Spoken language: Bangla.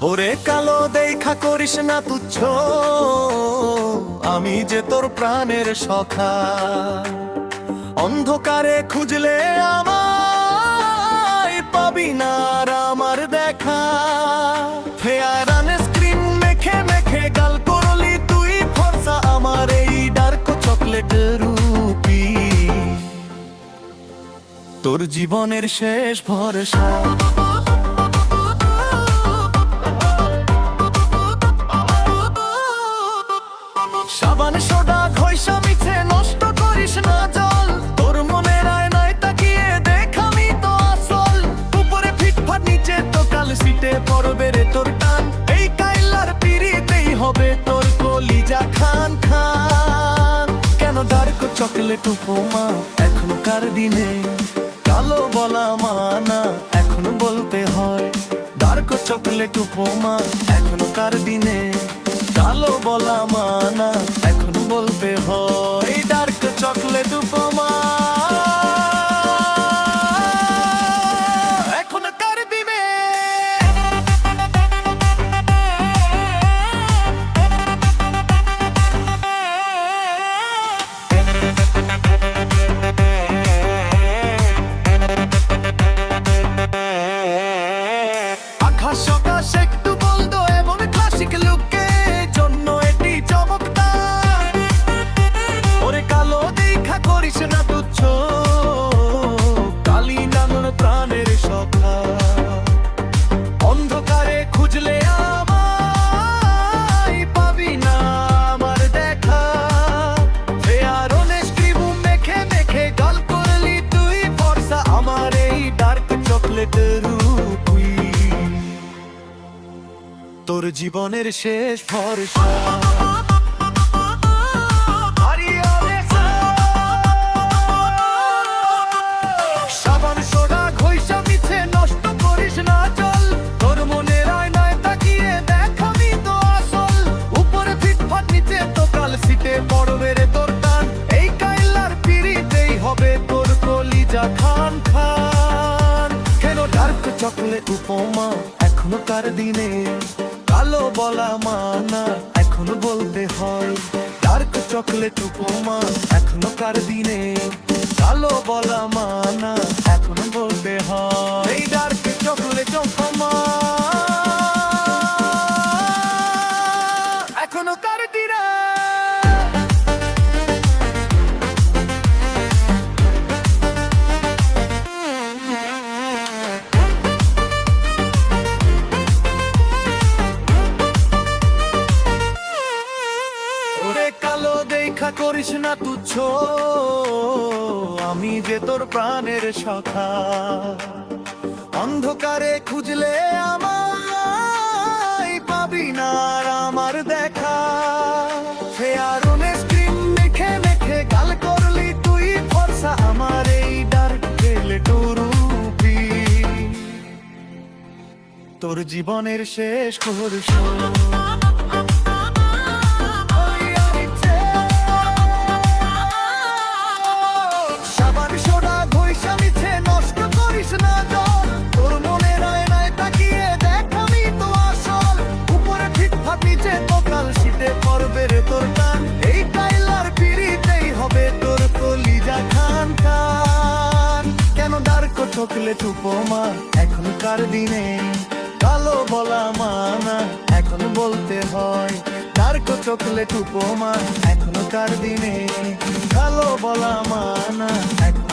ওরে কালো দেখা করিস না তুচ্ছ, আমি যে তোর প্রাণের সখা। অন্ধকারে খুঁজলে আমায় পাবি না আর আমার দেখা। ফেয়ার আনস্ক্রিন মেখে মেখে গাল করলি তুই ফর্সা, আমার এই ডার্ক চকলেট রূপী তোর জীবনের শেষ ভরসা। সাবান সোডা ঘষা মিছে নষ্ট করিস না জল, তোর মনের আয়নায় তাকিয়ে দেখ আমি তো আসল। উপরে ফিটফাট নিচে তো কাল সিটে পড়বে রে তোর টান, এই কাইলার পিড়িতেই হবে তোর কলিজা খান খান। কেন ডার্ক চকলেট উপমা এখনকার দিনে, কালো বলা মানা এখন বলতে হয়। ডার্ক চকলেট উপমা এখনকার দিনে, কালো বলা মানা এখন বলতে হয়। ডার্ক চকলেট উপমা এখনকার দিনে। আকাশ আকাশ একটু বলতো এমন ক্লাসিক লুকে, জন্য এটি চমকদার। ওরে কালো দেখা করিস না তুচ্ছ, কালি নানন প্রাণের সখা। অন্ধকারে খুঁজলে আমায় পাবি না আমার দেখা। ফেয়ার অনেস্ট্রিম মেখে মেখে গাল করলি তুই ফর্সা, আমার এই ডার্ক চকলেট রূপী তোর জীবনের শেষ ভরসা। সাবান সোডা ঘষা মিছে নষ্ট করিস না জল, তোর মনের আয়নায় তাকিয়ে দেখ আমি তো আসল। উপরে ফিটফাট নিচে তো কাল সিটে পড়বে রে তোর টান, এই কাইলার পিড়িতেই হবে তোর কলিজা খান খান। কেন ডার্ক চকলেট উপমা এখনকার দিনে, কালো বলা মানা এখন বলতে হয়। ডার্ক চকলেট উপমা এখনকার দিনে, কালো বলা মানা এখন বলতে হয়। এই ডার্ক চকলেট উপমা এখনকার দিনে। ওরে কালো দেখা করিস না তুচ্ছ, আমি যে তোর প্রাণের সখা। অন্ধকারে খুঁজলে আমায় পাবি না আর আমার দেখা। ফেয়ার অনেস্ট্রিম মেখে মেখে গাল করলি তুই ফর্সা, আমার এই ডার্ক চকলেট রূপী তোর জীবনের শেষ ভরসা। চকলেট উপমা এখনকার দিনে, কালো বলা মানা এখন বলতে হয়। ডার্ক চকলেট উপমা এখনকার দিনে, কালো বলা মানা এখন